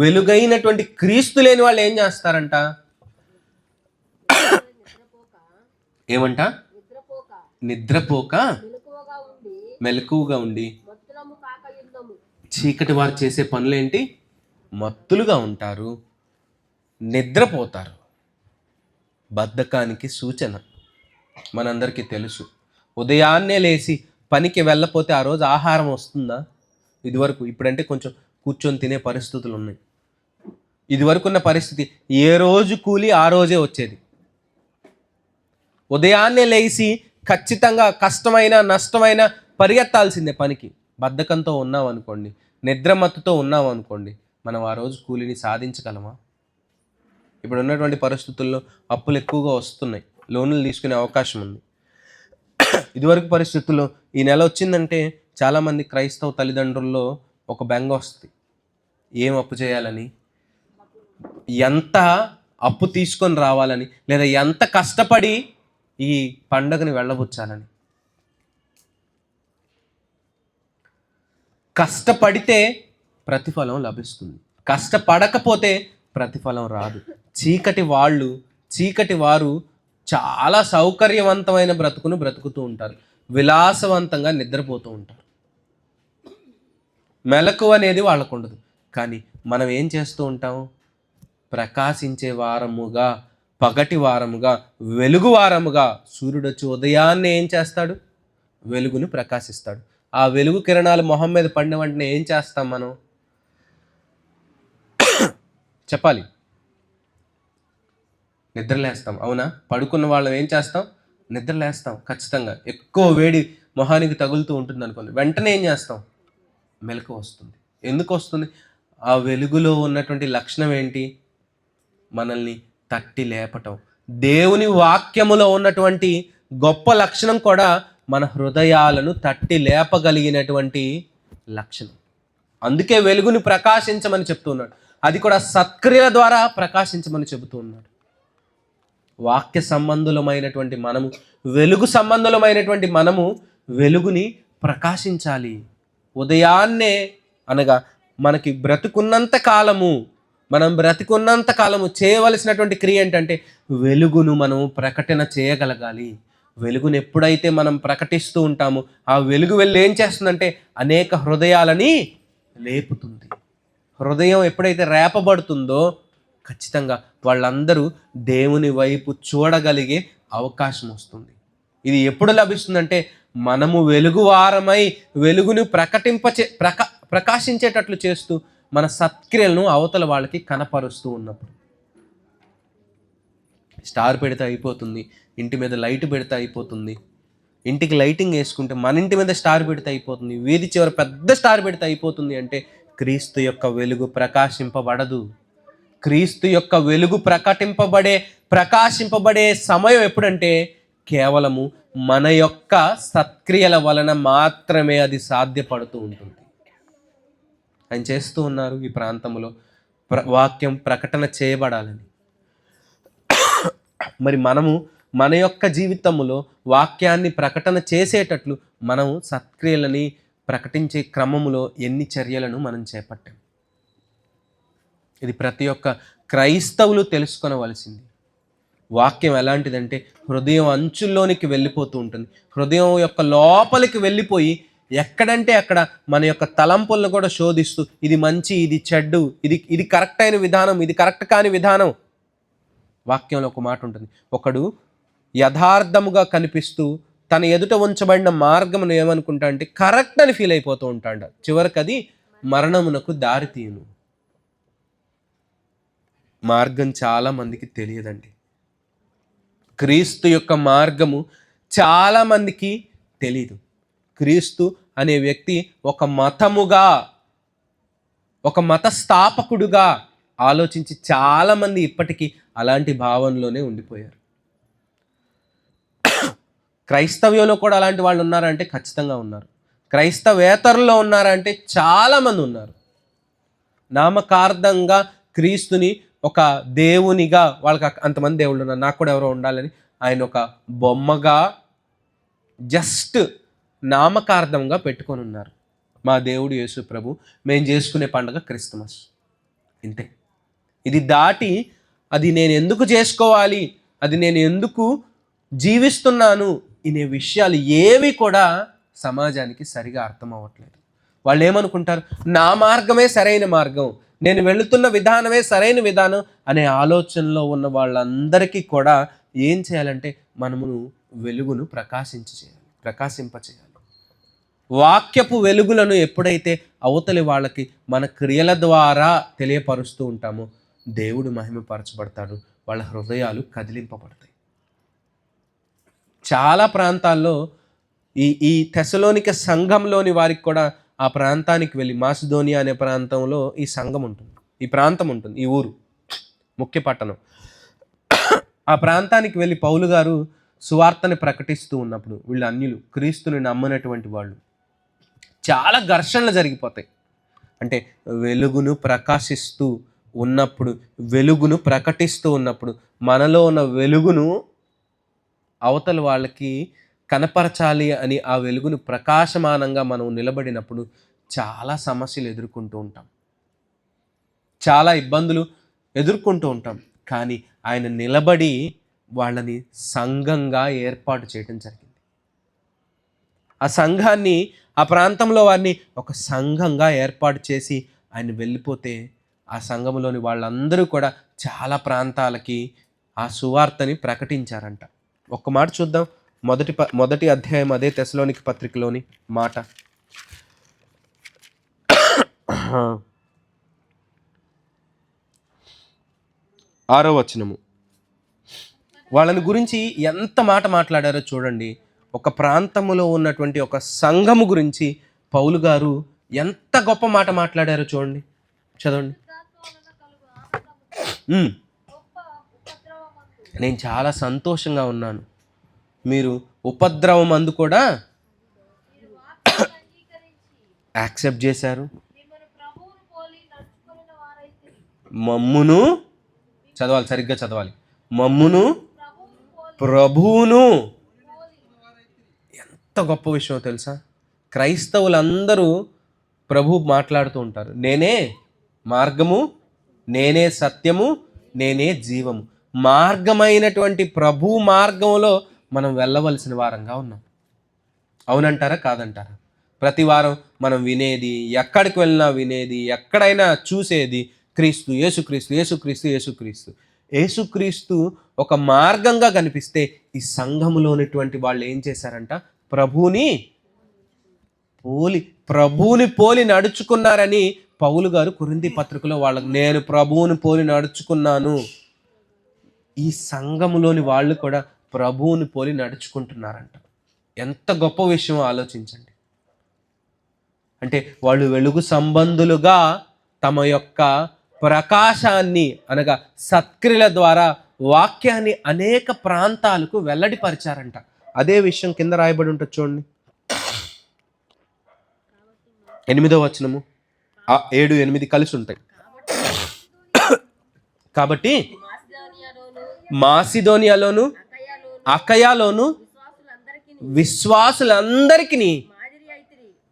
వెలుగైనటువంటి క్రీస్తు లేని వాళ్ళు ఏం చేస్తారంట? ఏమంట? నిద్రపోక మెలకువగా ఉండి. చీకటి వారు చేసే పనులేంటి? మత్తులుగా ఉంటారు, నిద్రపోతారు. బద్ధకానికి సూచన మనందరికీ తెలుసు. ఉదయాన్నే లేచి పనికి వెళ్ళపోతే ఆ రోజు ఆహారం వస్తుందా? ఇదివరకు, ఇప్పుడంటే కొంచెం కూర్చొని తినే పరిస్థితులు ఉన్నాయి. ఇదివరకు ఉన్న పరిస్థితి ఏ రోజు కూలి ఆ రోజే వచ్చేది. ఉదయాన్నే లేచి ఖచ్చితంగా కష్టమైన నష్టమైన పరిగెత్తాల్సిందే పనికి. బద్ధకంతో ఉన్నాం అనుకోండి, నిద్రమత్తుతో ఉన్నాం అనుకోండి, మనం ఆ రోజు కూలిని సాధించగలమా? ఇప్పుడు ఉన్నటువంటి పరిస్థితుల్లో అప్పులు ఎక్కువగా వస్తున్నాయి, లోన్లు తీసుకునే అవకాశం ఉంది. ఇదివరకు పరిస్థితుల్లో ఈ నెల వచ్చిందంటే చాలామంది క్రైస్తవ తల్లిదండ్రుల్లో ఒక బెంగ వస్తుంది. ఏం అప్పు చేయాలని, ఎంత అప్పు తీసుకొని రావాలని, లేదా ఎంత కష్టపడి ఈ పండగని వెళ్ళబుచ్చాలని. కష్టపడితే ప్రతిఫలం లభిస్తుంది, కష్టపడకపోతే ప్రతిఫలం రాదు. చీకటి వారు చాలా సౌకర్యవంతమైన బ్రతుకును బ్రతుకుతూ ఉంటారు, విలాసవంతంగా నిద్రపోతూ ఉంటారు. మెలకువ అనేది వాళ్ళకు ఉండదు. కానీ మనం ఏం చేస్తూ ఉంటాం? ప్రకాశించే వారముగా, పగటి వారముగా, వెలుగు వారముగా. సూర్యుడు వచ్చి ఉదయాన్నే ఏం చేస్తాడు? వెలుగును ప్రకాశిస్తాడు. ఆ వెలుగు కిరణాలు మొహం మీద పడిన వెంటనే ఏం చేస్తాం మనం? చెప్పాలి. నిద్రలేస్తాం, అవునా? పడుకున్న వాళ్ళం ఏం చేస్తాం? నిద్రలేస్తాం ఖచ్చితంగా. ఎక్కువ వేడి మొహానికి తగులుతూ ఉంటుంది అనుకోండి, వెంటనే ఏం చేస్తాం? మెలకు వస్తుంది. ఎందుకు వస్తుంది? ఆ వెలుగులో ఉన్నటువంటి లక్షణం ఏంటి? మనల్ని తట్టి లేపటం. దేవుని వాక్యములో ఉన్నటువంటి గొప్ప లక్షణం కూడా మన హృదయాలను తట్టి లేపగలిగినటువంటి లక్షణం. అందుకే వెలుగుని ప్రకాశించమని చెప్తున్నాడు. అది కూడా సత్క్రియల ద్వారా ప్రకాశించమని చెబుతూ ఉన్నాడు. వాక్య సంబంధులమైనటువంటి మనము, వెలుగు సంబంధులమైనటువంటి మనము వెలుగుని ప్రకాశించాలి. ఉదయాన్నే అనగా మనకి బ్రతుకున్నంత కాలము, మనం బ్రతికున్నంత కాలము చేయవలసినటువంటి క్రియ ఏంటంటే వెలుగును మనం ప్రకటన చేయగలగాలి. వెలుగును ఎప్పుడైతే మనం ప్రకటిస్తూ ఉంటామో ఆ వెలుగు వెళ్ళి ఏం చేస్తుందంటే అనేక హృదయాలని లేపుతుంది. హృదయం ఎప్పుడైతే రేపబడుతుందో ఖచ్చితంగా వాళ్ళందరూ దేవుని వైపు చూడగలిగే అవకాశం వస్తుంది. ఇది ఎప్పుడు లభిస్తుందంటే మనము వెలుగువారమై వెలుగును ప్రకాశించేటట్లు చేస్తూ మన సత్క్రియలను అవతల వాళ్ళకి కనపరుస్తూ ఉన్నప్పుడు. స్టార్ పెడితే అయిపోతుంది, ఇంటి మీద లైట్ పెడితే అయిపోతుంది, ఇంటికి లైటింగ్ వేసుకుంటే మన ఇంటి మీద స్టార్ పెడితే అయిపోతుంది, వీధి చివర పెద్ద స్టార్ పెడితే అయిపోతుంది అంటే క్రీస్తు యొక్క వెలుగు ప్రకాశింపబడదు. క్రీస్తు యొక్క వెలుగు ప్రకాశింపబడే సమయం ఎప్పుడంటే కేవలము మన యొక్క సత్క్రియల వలన మాత్రమే అది సాధ్యపడుతూ ఉంటుంది. ఆయన చేస్తూ ఉన్నారు ఈ ప్రాంతంలో వాక్యం ప్రకటన చేయబడాలని. మరి మనము మన యొక్క జీవితంలో వాక్యాన్ని ప్రకటన చేసేటట్లు మనం సత్క్రియలని ప్రకటించే క్రమంలో ఎన్ని చర్యలను మనం చేపట్టాం? ఇది ప్రతి ఒక్క క్రైస్తవులు తెలుసుకొనవలసింది. వాక్యం ఎలాంటిదంటే హృదయం అంచుల్లోనికి వెళ్ళిపోతూ ఉంటుంది. హృదయం యొక్క లోపలికి వెళ్ళిపోయి ఎక్కడంటే అక్కడ మన యొక్క తలంపులను కూడా శోధిస్తూ ఇది మంచి, ఇది చెడ్డు, ఇది కరెక్ట్ అయిన విధానం, ఇది కరెక్ట్ కాని విధానం. వాక్యంలో ఒక మాట ఉంటుంది, ఒకడు యథార్థముగా కనిపిస్తూ తన ఎదుట ఉంచబడిన మార్గమును ఏమనుకుంటా అంటే కరెక్ట్ అని ఫీల్ అయిపోతూ ఉంటాడు. చివరికి అది మరణమునకు దారితీయును. మార్గం చాలా మందికి తెలియదండి. క్రీస్తు యొక్క మార్గము చాలా మందికి తెలీదు. క్రీస్తు అనే వ్యక్తి ఒక మతముగా, ఒక మత స్థాపకుడుగా ఆలోచించి చాలామంది ఇప్పటికీ అలాంటి భావనలోనే ఉండిపోయారు. క్రైస్తవ్యంలో కూడా అలాంటి వాళ్ళు ఉన్నారంటే ఖచ్చితంగా ఉన్నారు. క్రైస్తవేతరుల్లో ఉన్నారంటే చాలామంది ఉన్నారు. నామకార్థంగా క్రీస్తుని ఒక దేవునిగా, వాళ్ళకి అంతమంది దేవుళ్ళు ఉన్నారు, నాకు కూడా ఎవరో ఉండాలని ఆయన ఒక బొమ్మగా జస్ట్ నామకార్థంగా పెట్టుకొని ఉన్నారు. మా దేవుడు యేసు ప్రభు, మేము చేసుకునే పండుగ క్రిస్మస్, ఇంతే. ఇది దాటి అది నేను ఎందుకు చేసుకోవాలి, అది నేను ఎందుకు జీవిస్తున్నాను అనే విషయాలు ఏవి కూడా సమాజానికి సరిగా అర్థం అవ్వట్లేదు. వాళ్ళు ఏమనుకుంటారు, నా మార్గమే సరైన మార్గం, నేను వెళుతున్న విధానమే సరైన విధానం అనే ఆలోచనలో ఉన్న వాళ్ళందరికీ కూడా ఏం చేయాలంటే మనము వెలుగును ప్రకాశింపచేయాలి. వాక్యపు వెలుగులను ఎప్పుడైతే అవతలి వాళ్ళకి మన క్రియల ద్వారా తెలియపరుస్తూ ఉంటామో దేవుడు మహిమపరచబడతాడు, వాళ్ళ హృదయాలు కదిలింపబడతాయి. చాలా ప్రాంతాల్లో ఈ తెసలోనిక సంఘంలోని వారికి కూడా ఆ ప్రాంతానికి వెళ్ళి, మాసిదోనియా అనే ప్రాంతంలో ఈ సంఘం ఉంటుంది, ఈ ప్రాంతం ఉంటుంది, ఈ ఊరు ముఖ్య పట్టణం. ఆ ప్రాంతానికి వెళ్ళి పౌలు గారు సువార్తని ప్రకటిస్తూ ఉన్నప్పుడు వీళ్ళు అన్యులు, క్రీస్తుని నమ్మనటువంటి వాళ్ళు, చాలా ఘర్షణలు జరిగిపోతాయి. అంటే వెలుగును ప్రకాశిస్తూ ఉన్నప్పుడు, వెలుగును ప్రకటిస్తూ ఉన్నప్పుడు మనలో ఉన్న వెలుగును అవతల వాళ్ళకి కనపరచాలి అని ఆ వెలుగును ప్రకాశమానంగా మనం నిలబడినప్పుడు చాలా సమస్యలు ఎదుర్కొంటూ ఉంటాం, చాలా ఇబ్బందులు ఎదుర్కొంటూ ఉంటాం. కానీ ఆయన నిలబడి వాళ్ళని సంఘంగా ఏర్పాటు చేయడం జరిగింది. ఆ సంఘాన్ని, ఆ ప్రాంతంలో వారిని ఒక సంఘంగా ఏర్పాటు చేసి ఆయన వెళ్ళిపోతే ఆ సంఘంలోని వాళ్ళందరూ కూడా చాలా ప్రాంతాలకి ఆ సువార్తని ప్రకటించారంట. ఒక్క మాట చూద్దాం, మొదటి అధ్యాయం అదే తెసలోనిక పత్రికలోని మాట. 6వ వచనము. వాళ్ళని గురించి ఎంత మాట మాట్లాడారో చూడండి. ఒక ప్రాంతములో ఉన్నటువంటి ఒక సంఘము గురించి పౌలు గారు ఎంత గొప్ప మాట మాట్లాడారో చూడండి, చదవండి. నేను చాలా సంతోషంగా ఉన్నాను, మీరు ఉపద్రవం అందు కూడా యాక్సెప్ట్ చేశారు, మమ్మును చదవాలి, సరిగ్గా చదవాలి, మమ్మును ప్రభువును. ఎంత గొప్ప విషయం తెలుసా? క్రైస్తవులందరూ ప్రభు మాట్లాడుతూ ఉంటారు, నేనే మార్గము, నేనే సత్యము, నేనే జీవము. మార్గమైనటువంటి ప్రభు మార్గంలో మనం వెళ్ళవలసిన వారంగా ఉన్నాం. అవునంటారా కాదంటారా? ప్రతి వారం మనం వినేది, ఎక్కడికి వెళ్ళినా వినేది, ఎక్కడైనా చూసేది క్రీస్తు, యేసుక్రీస్తు, యేసుక్రీస్తు, యేసుక్రీస్తు. యేసుక్రీస్తు ఒక మార్గంగా కనిపిస్తే ఈ సంఘములో ఉన్నటువంటి వాళ్ళు ఏం చేశారంట? ప్రభువుని పోలి నడుచుకున్నారని పౌలు గారు కొరింథీ పత్రికలో వాళ్ళకు, నేను ప్రభువుని పోలి నడుచుకున్నాను. ఈ సంఘములోని వాళ్ళు కూడా ప్రభువుని పోలి నడుచుకుంటున్నారంట. ఎంత గొప్ప విషయం ఆలోచించండి. అంటే వాళ్ళు వెలుగు సంబంధులుగా తమ యొక్క ప్రకాశాన్ని అనగా సత్క్రియల ద్వారా వాక్యాన్ని అనేక ప్రాంతాలకు వెల్లడిపరిచారంట. అదే విషయం కింద రాయబడి ఉంటుంది చూడండి, 8వ వచనము, 7, 8 కలిసి ఉంటాయి. కాబట్టి మాసిదోనియాలోను అకయాలోను విశ్వాసులందరికీ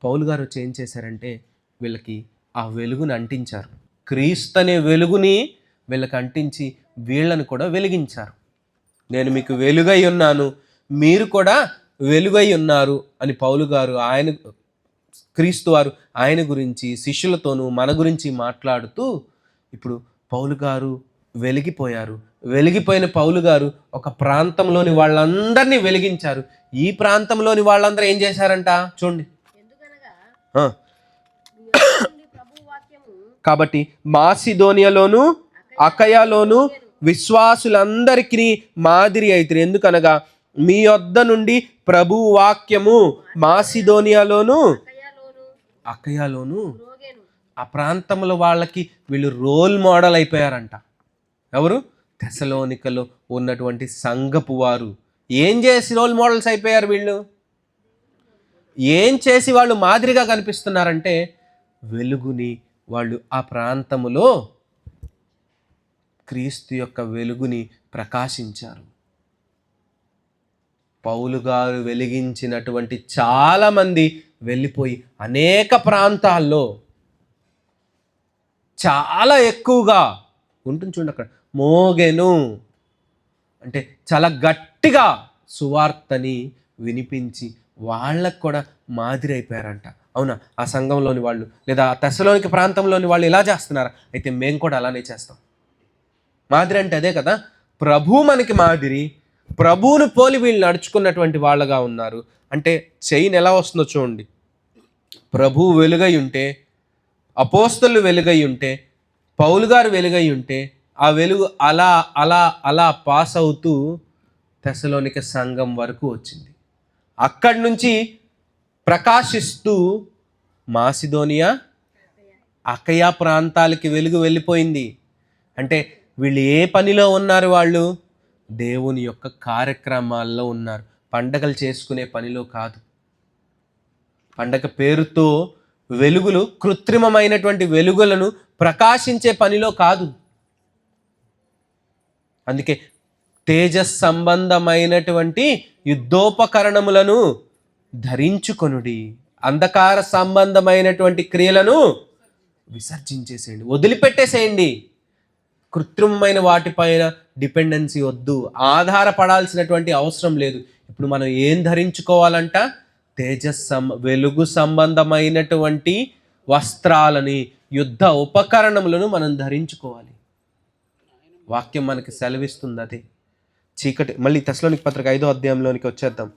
పౌలు గారు వచ్చి ఏం చేశారంటే వీళ్ళకి ఆ వెలుగుని అంటించారు. క్రీస్తు అనే వెలుగుని వీళ్ళకి అంటించి వీళ్ళని కూడా వెలిగించారు. నేను మీకు వెలుగై ఉన్నాను, మీరు కూడా వెలుగై ఉన్నారు అని పౌలు గారు క్రీస్తు వారు ఆయన గురించి శిష్యులతోనూ మన గురించి మాట్లాడుతూ, ఇప్పుడు పౌలు గారు వెలిగిపోయారు. వెలిగిపోయిన పౌలు గారు ఒక ప్రాంతంలోని వాళ్ళందరినీ వెలిగించారు. ఈ ప్రాంతంలోని వాళ్ళందరూ ఏం చేశారంట చూడండి. కాబట్టి మాసిదోనియాలోను అకయాలోను విశ్వాసులందరికీ మాదిరి అయితారు. ఎందుకనగా మీ యొద్ద నుండి ప్రభు వాక్యము మాసిదోనియాలోను అకయాలోను, ఆ ప్రాంతంలో వాళ్ళకి వీళ్ళు రోల్ మోడల్ అయిపోయారంట. ఎవరు? తెసలోనికలో ఉన్నటువంటి సంఘపు వారు. ఏం చేసి రోల్ మోడల్స్ అయిపోయారు వీళ్ళు? ఏం చేసి వాళ్ళు మాదిరిగా కనిపిస్తున్నారంటే వెలుగుని వాళ్ళు ఆ ప్రాంతములో క్రీస్తు యొక్క వెలుగుని ప్రకాశించారు. పౌలు గారు వెలిగించినటువంటి చాలామంది వెళ్ళిపోయి అనేక ప్రాంతాల్లో చాలా ఎక్కువగా ఉంటుంది చూడండి, అక్కడ మోగెను అంటే చాలా గట్టిగా సువార్తని వినిపించి వాళ్ళకు కూడా మాదిరి అయిపోయారంట. అవునా? ఆ సంఘంలోని వాళ్ళు లేదా ఆ తెస్సలోనిక ప్రాంతంలోని వాళ్ళు ఇలా చేస్తున్నారా? అయితే మేము కూడా అలానే చేస్తాం. మాదిరి అంటే అదే కదా, ప్రభు మనకి మాదిరి. ప్రభువును పోలి వీళ్ళు నడుచుకున్నటువంటి వాళ్ళగా ఉన్నారు. అంటే చైన్ ఎలా వస్తుందో చూడండి. ప్రభు వెలుగై ఉంటే, అపోస్తలు వెలుగై ఉంటే, పౌలు గారు వెలుగై ఉంటే, ఆ వెలుగు అలా అలా అలా పాస్ అవుతూ తెస్సలోనిక సంఘం వరకు వచ్చింది. అక్కడి నుంచి ప్రకాశిస్తూ మాసిదోనియా అకయా ప్రాంతాలకి వెలుగు వెళ్ళిపోయింది. అంటే వీళ్ళు ఏ పనిలో ఉన్నారు? వాళ్ళు దేవుని యొక్క కార్యక్రమాల్లో ఉన్నారు. పండగలు చేసుకునే పనిలో కాదు. పండగ పేరుతో వెలుగులు, కృత్రిమమైనటువంటి వెలుగులను ప్రకాశించే పనిలో కాదు. అందుకే తేజస్ సంబంధమైనటువంటి యుద్ధోపకరణములను ధరించుకొనుడి, అంధకార సంబంధమైనటువంటి క్రియలను విసర్జించేసేయండి, వదిలిపెట్టేసేయండి. కృత్రిమమైన వాటిపైన డిపెండెన్సీ వద్దు, ఆధారపడాల్సినటువంటి అవసరం లేదు. ఇప్పుడు మనం ఏం ధరించుకోవాలంట? వెలుగు సంబంధమైనటువంటి వస్త్రాలని, యుద్ధ ఉపకరణములను మనం ధరించుకోవాలి. వాక్యం మనకి సెలవిస్తుంది అదే. చీకటి, మళ్ళీ తెస్సలోనిక పత్రిక 5వ అధ్యాయంలోనికి వచ్చేద్దాం.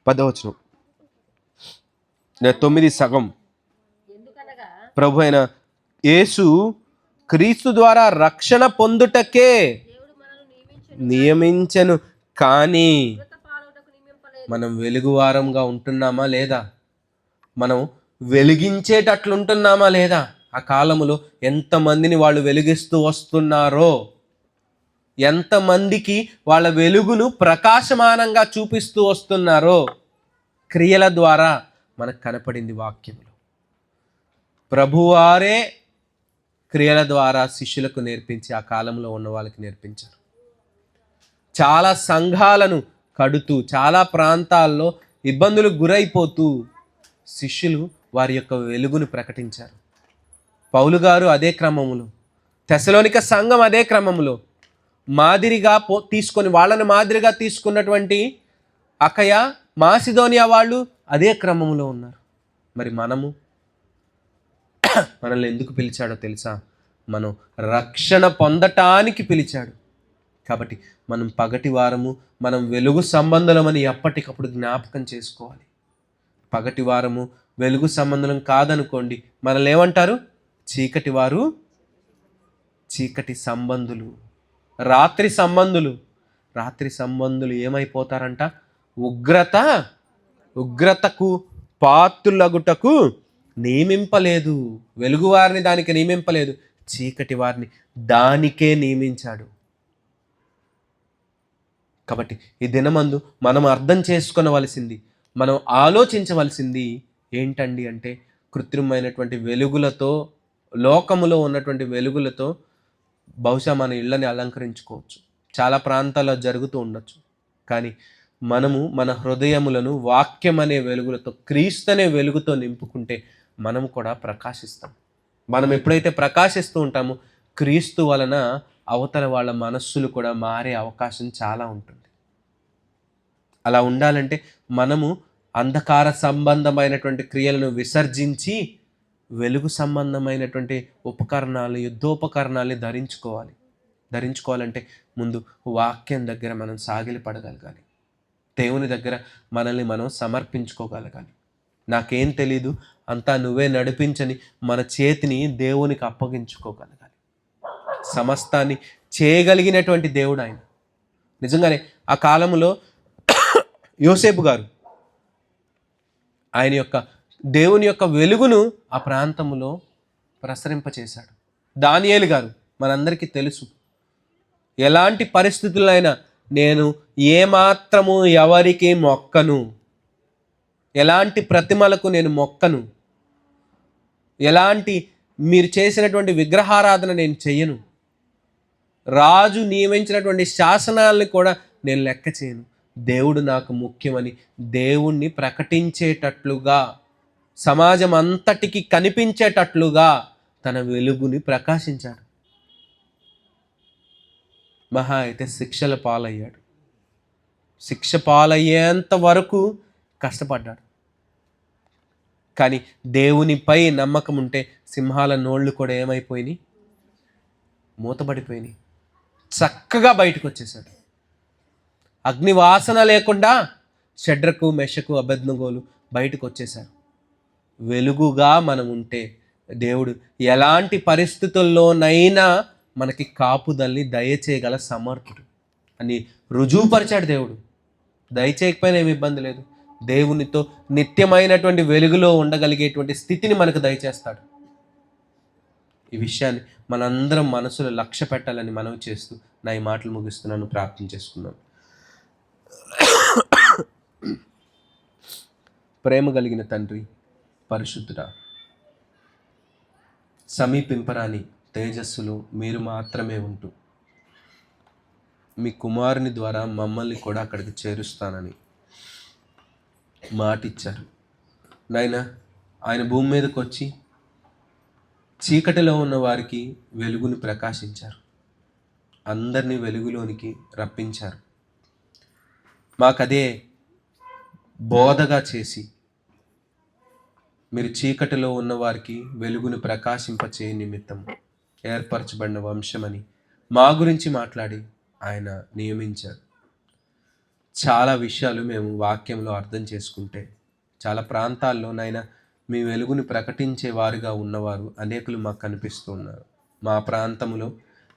10వ వచనం, 9 సగం. ప్రభు అయిన యేసు క్రీస్తు ద్వారా రక్షణ పొందుటకే నియమించెను కానీ మనం వెలుగువారంగా ఉంటున్నామా లేదా? మనం వెలిగించేటట్లుంటున్నామా లేదా? ఆ కాలములో ఎంతమందిని వాళ్ళు వెలిగిస్తూ వస్తున్నారో, ఎంతమందికి వాళ్ళ వెలుగును ప్రకాశమానంగా చూపిస్తూ వస్తున్నారో క్రియల ద్వారా మనకు కనపడింది వాక్యంలో. ప్రభువారే క్రియల ద్వారా శిష్యులకు నేర్పించి ఆ కాలంలో ఉన్న వాళ్ళకి నేర్పించారు. చాలా సంఘాలను కడుతూ, చాలా ప్రాంతాల్లో ఇబ్బందులకు గురైపోతూ శిష్యులు వారి యొక్క వెలుగును ప్రకటించారు. పౌలు గారు అదే క్రమములో, తెస్సలోనిక సంఘం అదే క్రమములో మాదిరిగా తీసుకొని, వాళ్ళని మాదిరిగా తీసుకున్నటువంటి అకయ, మాసిదోనియా వాళ్ళు అదే క్రమంలో ఉన్నారు. మరి మనల్ని ఎందుకు పిలిచాడో తెలుసా? మనం రక్షణ పొందటానికి పిలిచాడు. కాబట్టి మనం పగటి వారము, మనం వెలుగు సంబంధులమని ఎప్పటికప్పుడు జ్ఞాపకం చేసుకోవాలి. పగటి వారము, వెలుగు సంబంధం కాదనుకోండి, మనల్ని ఏమంటారు? చీకటి వారు, చీకటి సంబంధులు, రాత్రి సంబంధులు. రాత్రి సంబంధులు ఏమైపోతారంట? ఉగ్రతకు పాత్రులగుటకు నియమింపలేదు. వెలుగు వారిని దానికి నియమింపలేదు, చీకటి వారిని దానికే నియమించాడు. కాబట్టి ఈ దినమందు మనం అర్థం చేసుకొనవలసింది, మనం ఆలోచించవలసింది ఏంటండి అంటే, కృత్రిమైనటువంటి వెలుగులతో, లోకములో ఉన్నటువంటి వెలుగులతో బహుశా మన ఇళ్ళని అలంకరించుకోవచ్చు, చాలా ప్రాంతాల్లో జరుగుతూ ఉండొచ్చు. కానీ మనము మన హృదయములను వాక్యం అనే వెలుగులతో, క్రీస్తు అనే వెలుగుతో నింపుకుంటే మనం కూడా ప్రకాశిస్తాం. మనం ఎప్పుడైతే ప్రకాశిస్తూ ఉంటామో క్రీస్తు వలన అవతల వాళ్ళ మనస్సులు కూడా మారే అవకాశం చాలా ఉంటుంది. అలా ఉండాలంటే మనము అంధకార సంబంధమైనటువంటి క్రియలను విసర్జించి వెలుగు సంబంధమైనటువంటి ఉపకరణాలు, యుద్ధోపకరణాలని ధరించుకోవాలంటే ముందు వాక్యం దగ్గర మనం సాగిలపడగలగాలి. దేవుని దగ్గర మనల్ని మనం సమర్పించుకోగలగాలి. నాకేం తెలీదు, అంతా నువ్వే నడిపించని మన చేతిని దేవునికి అప్పగించుకోగలగాలి. సమస్తాన్ని చేయగలిగినటువంటి దేవుడు ఆయన. నిజంగానే ఆ కాలంలో యోసేపు గారు ఆయన యొక్క దేవుని యొక్క వెలుగును ఆ ప్రాంతంలో ప్రసరింపచేశాడు. దానియేలు గారు మనందరికీ తెలుసు, ఎలాంటి పరిస్థితులైనా నేను ఏమాత్రము ఎవరికి మొక్కను, ఎలాంటి ప్రతిమలకు నేను మొక్కను, ఎలాంటి మీరు చేసినటువంటి విగ్రహారాధన నేను చెయ్యను, రాజు నియమించినటువంటి శాసనాలను కూడా నేను లెక్క చేయను, దేవుడు నాకు ముఖ్యమని దేవుణ్ణి ప్రకటించేటట్లుగా, సమాజం అంతటికి కనిపించేటట్లుగా తన వెలుగుని ప్రకాశించాడు. మహా అయితే శిక్షల పాలయ్యాడు, శిక్ష పాలయ్యేంత వరకు కష్టపడ్డాడు. కానీ దేవునిపై నమ్మకం ఉంటే సింహాల నోళ్ళు కూడా ఏమైపోయినాయి? మూతబడిపోయినాయి. చక్కగా బయటకు వచ్చేసాడు. అగ్నివాసన లేకుండా షడ్రకు, మెషకు, అబేద్నెగోలు బయటకు వచ్చేసారు. వెలుగుగా మనం ఉంటే దేవుడు ఎలాంటి పరిస్థితుల్లోనైనా మనకి కాపుదల్ని దయచేయగల సమర్థుడు అని రుజువుపరిచాడు దేవుడు. దయచేయకపోయినా ఏమి ఇబ్బంది లేదు, దేవునితో నిత్యమైనటువంటి వెలుగులో ఉండగలిగేటువంటి స్థితిని మనకు దయచేస్తాడు. ఈ విషయాన్ని మనందరం మనసులో లక్ష్య పెట్టాలని మనవి చేస్తూ నా ఈ మాటలు ముగిస్తున్నాను. ప్రార్థన చేసుకున్నాను. ప్రేమ కలిగిన తండ్రి, పరిశుద్ధుడా, సమీపింపరాని తేజస్సులు మీరు మాత్రమే ఉంటూ మీ కుమారుని ద్వారా మమ్మల్ని కూడా అక్కడికి చేరుస్తానని మాటిచ్చారు నాయన. ఆయన భూమి మీదకి వచ్చి చీకటిలో ఉన్న వారికి వెలుగుని ప్రకాశించారు, అందరినీ వెలుగులోనికి రప్పించారు. మాకదే బోధగా చేసి మీరు చీకటిలో ఉన్న వారికి వెలుగును ప్రకాశింపచే నిమిత్తం ఏర్పరచబడిన వంశమని మా గురించి మాట్లాడి ఆయన నియమించారు. చాలా విషయాలు మేము వాక్యంలో అర్థం చేసుకుంటే, చాలా ప్రాంతాల్లో నాయన మీ వెలుగుని ప్రకటించే వారుగా ఉన్నవారు అనేకులు మాకు కనిపిస్తూ ఉన్నారు. మా ప్రాంతంలో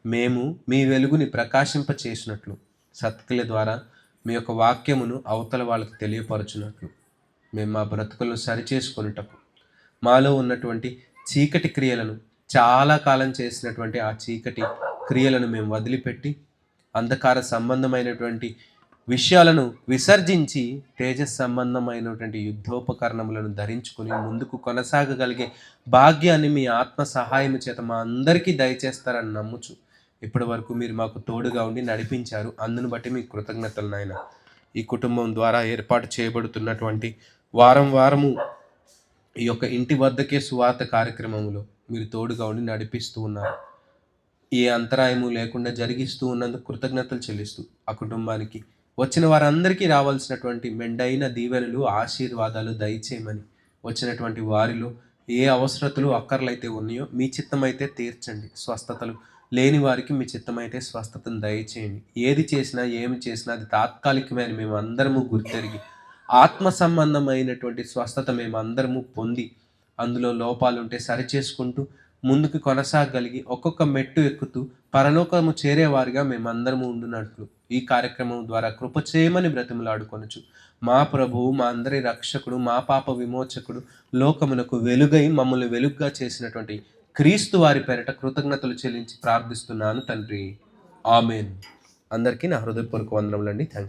మేము మీ వెలుగుని ప్రకాశింపచేసినట్లు సత్క్రియ ద్వారా మీ యొక్క వాక్యమును అవతల వాళ్ళకు తెలియపరచునట్లు మేము మా బ్రతుకులను సరిచేసుకొనుటకు, మాలో ఉన్నటువంటి చీకటి క్రియలను, చాలా కాలం చేసినటువంటి ఆ చీకటి క్రియలను మేము వదిలిపెట్టి అంధకార సంబంధమైనటువంటి విషయాలను విసర్జించి తేజస్ సంబంధమైనటువంటి యుద్ధోపకరణములను ధరించుకుని ముందుకు కొనసాగగలిగే భాగ్యాన్ని మీ ఆత్మ సహాయం చేత మా అందరికీ దయచేస్తారని నమ్ముచు ఇప్పటి వరకు మీరు మాకు తోడుగా ఉండి నడిపించారు. అందును బట్టి మీకు కృతజ్ఞతలు నాయన. ఈ కుటుంబం ద్వారా ఏర్పాటు చేయబడుతున్నటువంటి వారం వారము ఈ యొక్క ఇంటి వద్దకే సువార్త కార్యక్రమంలో మీరు తోడుగా ఉండి నడిపిస్తూ ఉన్నారు. ఏ అంతరాయము లేకుండా జరిగిస్తూ ఉన్నందుకు కృతజ్ఞతలు చెల్లిస్తూ ఆ కుటుంబానికి వచ్చిన వారందరికీ రావాల్సినటువంటి మెండైన దీవెనలు, ఆశీర్వాదాలు దయచేయమని, వచ్చినటువంటి వారిలో ఏ అవసరతలు అక్కర్లైతే ఉన్నాయో మీ చిత్తమైతే తీర్చండి. స్వస్థతలు లేని వారికి మీ చిత్తమైతే స్వస్థతను దయచేయండి. ఏది చేసినా ఏమి చేసినా అది తాత్కాలికమైన మేము అందరము గుర్తెరిగి ఆత్మ సంబంధమైనటువంటి స్వస్థత మేము అందరము పొంది అందులో లోపాలుంటే సరిచేసుకుంటూ ముందుకు కొనసాగలిగి ఒక్కొక్క మెట్టు ఎక్కుతూ పరలోకము చేరేవారిగా మేమందరము ఉండునట్లు ఈ కార్యక్రమం ద్వారా కృప చేయమని బ్రతిమలాడుకొనుచు మా ప్రభువు, మా అందరి రక్షకుడు, మా పాప విమోచకుడు, లోకమునకు వెలుగై మమ్మల్ని వెలుగుగా చేసినటువంటి క్రీస్తు వారి పేరట కృతజ్ఞతలు చెల్లించి ప్రార్థిస్తున్నాను తండ్రి. ఆమెన్. అందరికీ నా హృదయపూర్వక వందనములండి. Thank you.